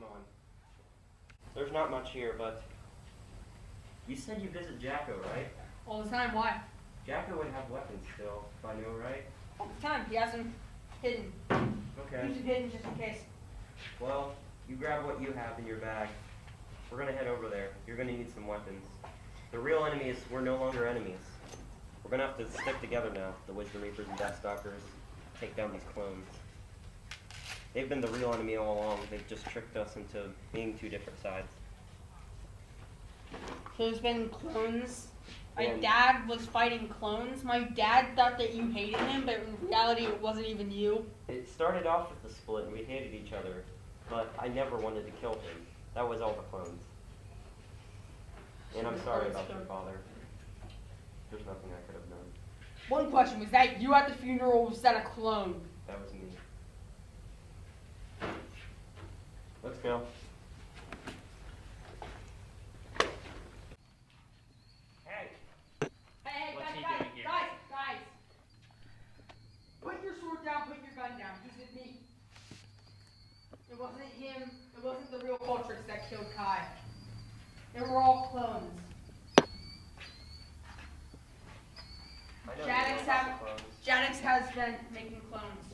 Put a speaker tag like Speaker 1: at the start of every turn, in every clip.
Speaker 1: come on. There's not much here, but you said you visit Jaco, right?
Speaker 2: All the time, why?
Speaker 1: Jaco would have weapons still, if I know right.
Speaker 2: All the time, he has them hidden.
Speaker 1: Okay.
Speaker 2: Keeps them hidden just in case.
Speaker 1: Well, you grab what you have in your bag. We're gonna head over there. You're gonna need some weapons. The real enemy is we're no longer enemies. We're gonna have to stick together now, the Wisdom Reapers and Deathstalkers. Take down these clones. They've been the real enemy all along. They've just tricked us into being two different sides.
Speaker 2: So there's been clones. My
Speaker 1: Yeah.
Speaker 2: dad was fighting clones. My dad thought that you hated him, but in reality it wasn't even you.
Speaker 1: It started off with the split and we hated each other, but I never wanted to kill him. That was all the clones. And I'm sorry about your father. There's nothing I could have done.
Speaker 2: One question, was that you at the funeral or was that a clone?
Speaker 1: That was me. Let's go. Hey!
Speaker 2: Hey,
Speaker 3: What's he
Speaker 2: guys,
Speaker 3: doing here?
Speaker 2: guys! Put your sword down, put your gun down. He's with me. It wasn't him, it wasn't the real Kultrix that killed Kai. They were all clones.
Speaker 1: I know you know about the clones.
Speaker 2: Jadex has been making clones.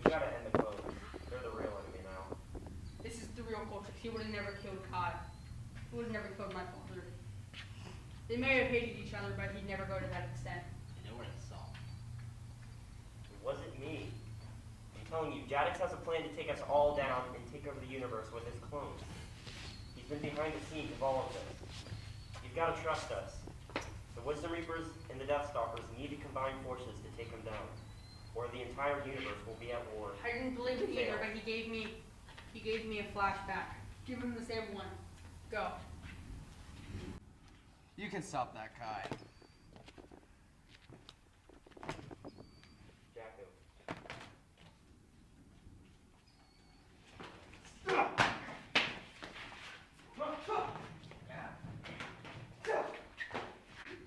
Speaker 1: We gotta end the clones. They're the real enemy now.
Speaker 2: This is the real Kultrix. He would have never killed Kai. He would have never killed my father. They may have hated each other, but he'd never go to that extent.
Speaker 3: I know where to solve.
Speaker 1: It wasn't me. I'm telling you, Jadex has a plan to take us all down and take over the universe with his clones. He's been behind the scenes of all of this. You've got to trust us. The Wisdom Reapers and the Deathstalkers need to combine forces to take him down, or the entire universe will be at war.
Speaker 2: I didn't believe it either, but he gave me a flashback. Give him the same one. Go.
Speaker 4: You can stop that, Kai.
Speaker 1: Jaco.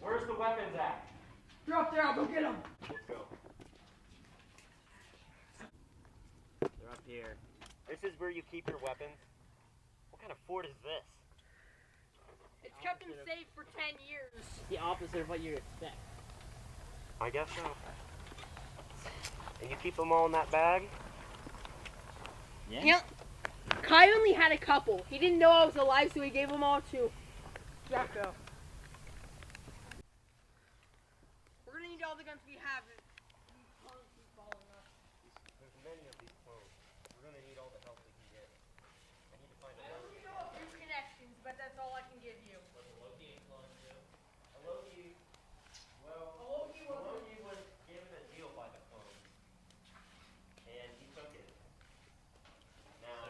Speaker 1: Where's the weapons at?
Speaker 2: They're up there. I'll go get them.
Speaker 1: Let's go. They're up here. This is where you keep your weapons. What kind of fort is this?
Speaker 2: It's kept him safe for 10 years.
Speaker 3: The opposite of what you expect.
Speaker 1: I guess so. And you keep them all in that bag?
Speaker 3: Yeah?
Speaker 2: Yep. Kai only had a couple. He didn't know I was alive, so he gave them all to Jaco. We're gonna need all the guns we have.
Speaker 1: There's many of these clones. We're gonna need all the help we can get. I need to find a
Speaker 2: I only know a few connections, but that's all I can give you.
Speaker 3: What the Loki clone do?
Speaker 1: Loki, well,
Speaker 2: Loki
Speaker 1: Loki was given a deal by the clones. And he took it. Now,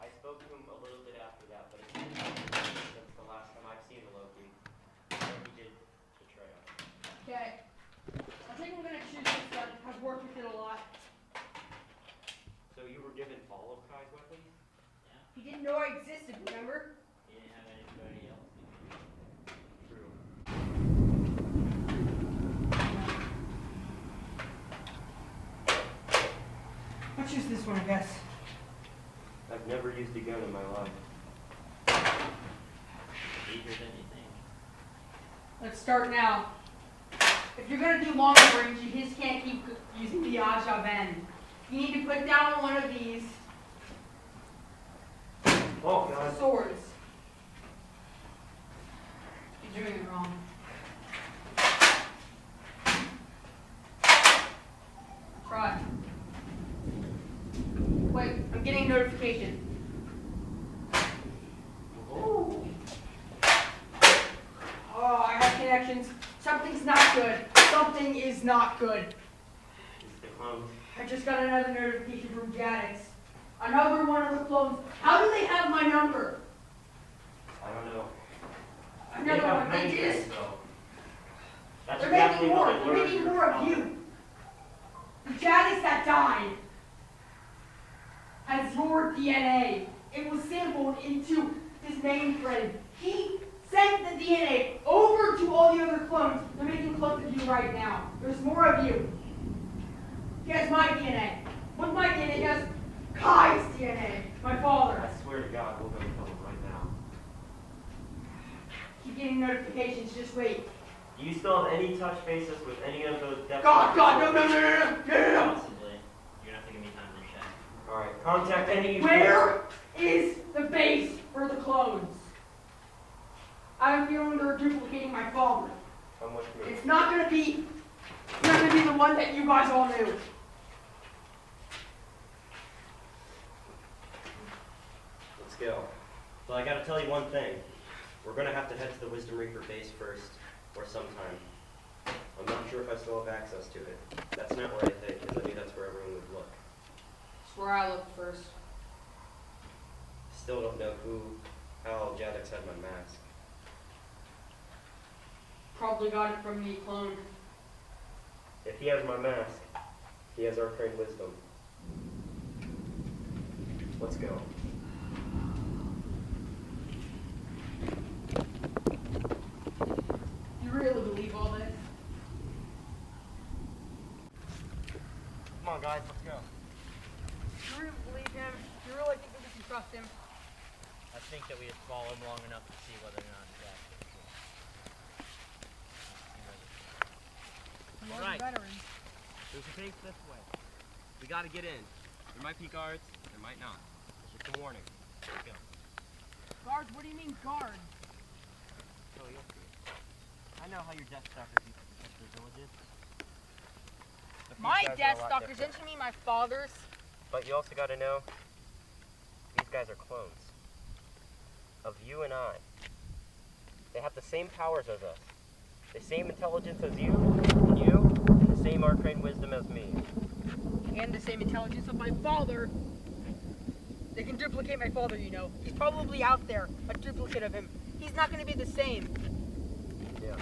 Speaker 1: I spoke to him a little bit after that, but it's been since the last time I've seen Loki. So he did betray us.
Speaker 2: Okay. I think I'm gonna choose this gun. I've worked with it a lot.
Speaker 1: So you were given all of Kai's weapons?
Speaker 3: Yeah?
Speaker 2: He didn't know I existed, remember?
Speaker 3: He didn't have anybody else.
Speaker 1: True.
Speaker 2: I'll choose this one, I guess.
Speaker 1: I've never used a gun in my life.
Speaker 3: Easier than you think.
Speaker 2: Let's start now. If you're gonna do long range, you just can't keep using the Aja Ben. You need to put down one of these
Speaker 1: Oh, God.
Speaker 2: swords. You're doing it wrong. Try. Wait, I'm getting a notification. Ooh. Oh, I have connections. Something's not good. Something is not good.
Speaker 1: It's the clones.
Speaker 2: I just got another notification from Jadex. Another one of the clones. How do they have my number?
Speaker 1: I don't know.
Speaker 2: Another
Speaker 1: have
Speaker 2: one. They
Speaker 1: many
Speaker 2: just.
Speaker 1: things, though. That's
Speaker 2: They're
Speaker 1: exactly
Speaker 2: making more.
Speaker 1: what I
Speaker 2: They're
Speaker 1: learned
Speaker 2: making
Speaker 1: from
Speaker 2: more of
Speaker 1: father.
Speaker 2: you. The Jadex that died has your DNA. It was sampled into his mainframe. He sent the DNA over to all the other clones. They're making clones of you right now. There's more of you. He has my DNA. With my DNA, he has Kai's DNA. My father. keep getting notifications. Just wait.
Speaker 1: Do you still have any touch bases with any of those Death
Speaker 2: God,
Speaker 1: Stalkers?
Speaker 2: no.
Speaker 3: Possibly. You're gonna have to give me time to check.
Speaker 1: Alright, contact any...
Speaker 2: Where is the base for the clones? I have a feeling they're duplicating my father.
Speaker 1: I'm with you.
Speaker 2: It's not gonna be the one that you guys all knew.
Speaker 1: Let's go. So I gotta tell you one thing. We're gonna have to head to the Wisdom Reaper base first, or sometime. I'm not sure if I still have access to it. That's not where I think, because I knew that's where everyone would look.
Speaker 2: That's where I looked first.
Speaker 1: Still don't know how Jadex had my mask.
Speaker 2: Probably got it from the clone.
Speaker 1: If he has my mask, he has arcane wisdom. Let's go.
Speaker 2: You really believe all this?
Speaker 1: Come on, guys, let's go.
Speaker 2: You really believe him? You really think that we can trust him?
Speaker 3: I think that we have followed long enough to see whether or not it's actually true.
Speaker 2: We're
Speaker 3: Alright.
Speaker 2: veterans.
Speaker 1: There's a case this way. We gotta get in. There might be guards, there might not. It's just a warning. Let's go.
Speaker 2: Guards? What do you mean guards?
Speaker 1: Oh, you'll see. I know how your Death Stalkers used to protect their villages. But these
Speaker 2: My
Speaker 1: guys are a
Speaker 2: Death
Speaker 1: lot
Speaker 2: Stalkers,
Speaker 1: different.
Speaker 2: didn't you mean my father's?
Speaker 1: But you also gotta know, these guys are clones. Of you and I. They have the same powers as us. The same intelligence as you, and the same arcane wisdom as me.
Speaker 2: And the same intelligence of my father. They can duplicate my father, you know. He's probably out there, a duplicate of him. He's not going to be the same.
Speaker 1: Yeah.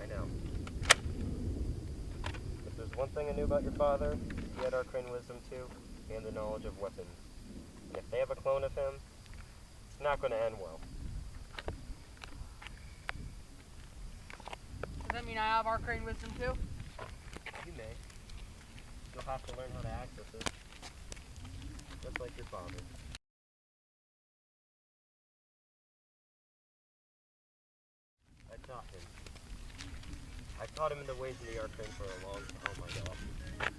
Speaker 1: I know. If there's one thing I knew about your father, he had arcane wisdom too, and the knowledge of weapons. And if they have a clone of him, it's not going to end well.
Speaker 2: Does that mean I have arcane wisdom too?
Speaker 1: You may. You'll have to learn how to access it. Just like your father. I taught him. I taught him in the ways of the arcane for a long time. Oh my god.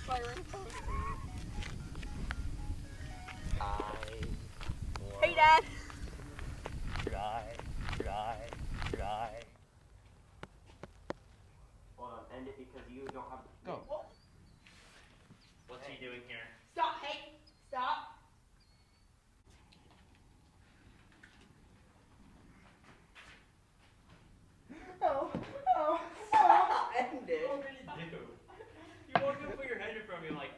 Speaker 2: Firing post.
Speaker 1: Hey,
Speaker 2: Dad!
Speaker 1: Try. Hold on, end it because you don't have... Go.
Speaker 3: What's he doing here?
Speaker 2: Stop! Hey! Stop! Oh.
Speaker 3: End it. Dude. You walked up, put your head in front of me like,